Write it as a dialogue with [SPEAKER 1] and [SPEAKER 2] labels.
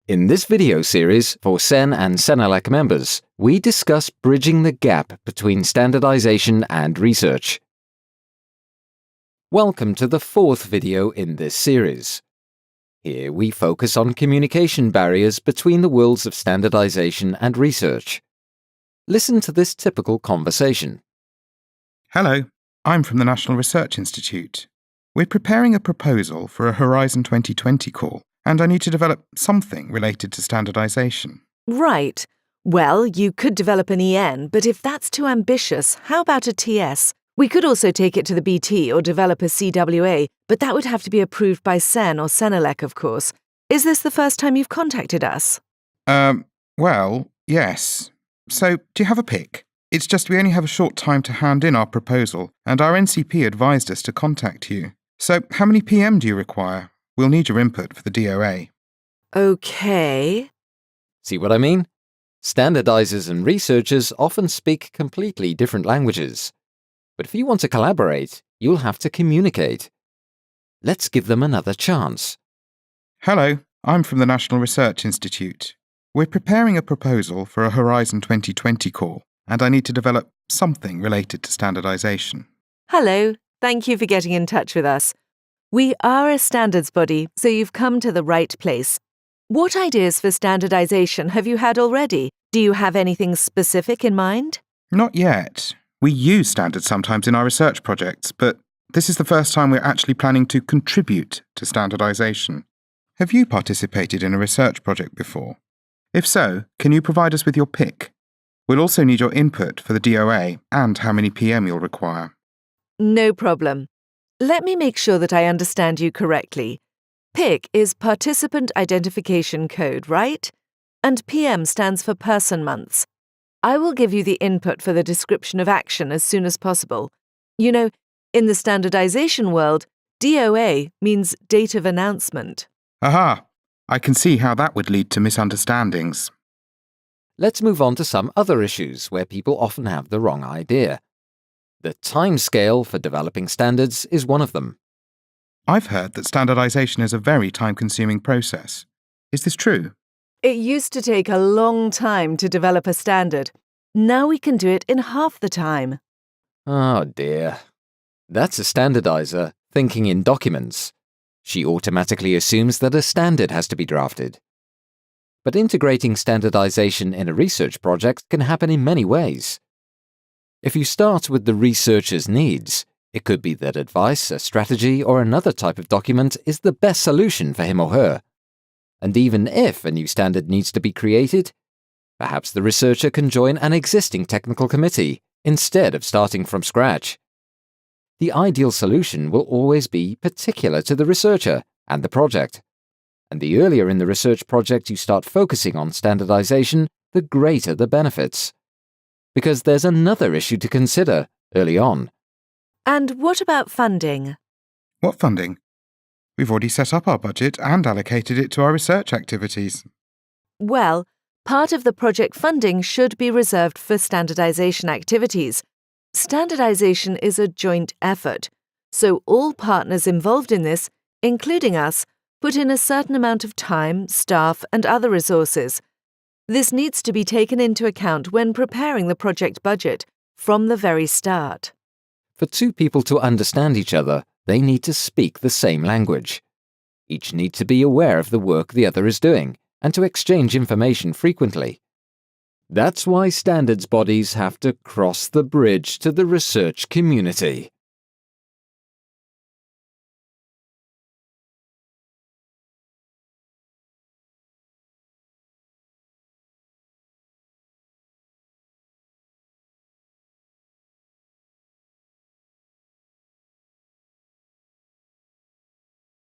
[SPEAKER 1] In this video series for CEN and CENELEC members, we discuss bridging the gap between standardization and research. Welcome to the fourth video in this series. Here we focus on communication barriers between the worlds of standardization and research. Listen to this typical conversation.
[SPEAKER 2] Hello, I'm from the National Research Institute. We're preparing a proposal for a Horizon 2020 call, and I need to develop something related to standardization.
[SPEAKER 3] Right. Well, you could develop an EN, but if that's too ambitious, how about a TS? We could also take it to the BT or develop a CWA, but that would have to be approved by CEN or CENELEC, of course. Is this the first time you've contacted us?
[SPEAKER 2] Well, yes. So, do you have a pick? It's just we only have a short time to hand in our proposal, and our NCP advised us to contact you. So, how many PM do you require? We'll need your input for the DOA.
[SPEAKER 3] Okay.
[SPEAKER 1] See what I mean? Standardizers and researchers often speak completely different languages. But if you want to collaborate, you'll have to communicate. Let's give them another chance.
[SPEAKER 2] Hello, I'm from the National Research Institute. We're preparing a proposal for a Horizon 2020 call, and I need to develop something related to standardization.
[SPEAKER 3] Hello. Thank you for getting in touch with us. We are a standards body, so you've come to the right place. What ideas for standardization have you had already? Do you have anything specific in mind?
[SPEAKER 2] Not yet. We use standards sometimes in our research projects, but this is the first time we're actually planning to contribute to standardization. Have you participated in a research project before? If so, can you provide us with your pick? We'll also need your input for the DOA and how many PM you'll require.
[SPEAKER 3] No problem. Let me make sure that I understand you correctly. PIC is Participant Identification Code, right? And PM stands for Person Months. I will give you the input for the description of action as soon as possible. You know, in the standardization world, DOA means Date of Announcement.
[SPEAKER 2] Aha! I can see how that would lead to misunderstandings.
[SPEAKER 1] Let's move on to some other issues where people often have the wrong idea. The timescale for developing standards is one of them.
[SPEAKER 2] I've heard that standardization is a very time-consuming process. Is this true?
[SPEAKER 3] It used to take a long time to develop a standard. Now we can do it in half the time.
[SPEAKER 1] Oh dear. That's a standardizer thinking in documents. She automatically assumes that a standard has to be drafted. But integrating standardization in a research project can happen in many ways. If you start with the researcher's needs, it could be that advice, a strategy, or another type of document is the best solution for him or her. And even if a new standard needs to be created, perhaps the researcher can join an existing technical committee instead of starting from scratch. The ideal solution will always be particular to the researcher and the project. And the earlier in the research project you start focusing on standardization, the greater the benefits. Because there's another issue to consider early on.
[SPEAKER 3] And what about funding?
[SPEAKER 2] What funding? We've already set up our budget and allocated it to our research activities.
[SPEAKER 3] Well, part of the project funding should be reserved for standardization activities. Standardization is a joint effort, so all partners involved in this, including us, put in a certain amount of time, staff, and other resources. This needs to be taken into account when preparing the project budget from the very start.
[SPEAKER 1] For two people to understand each other, they need to speak the same language. Each needs to be aware of the work the other is doing and to exchange information frequently. That's why standards bodies have to cross the bridge to the research community.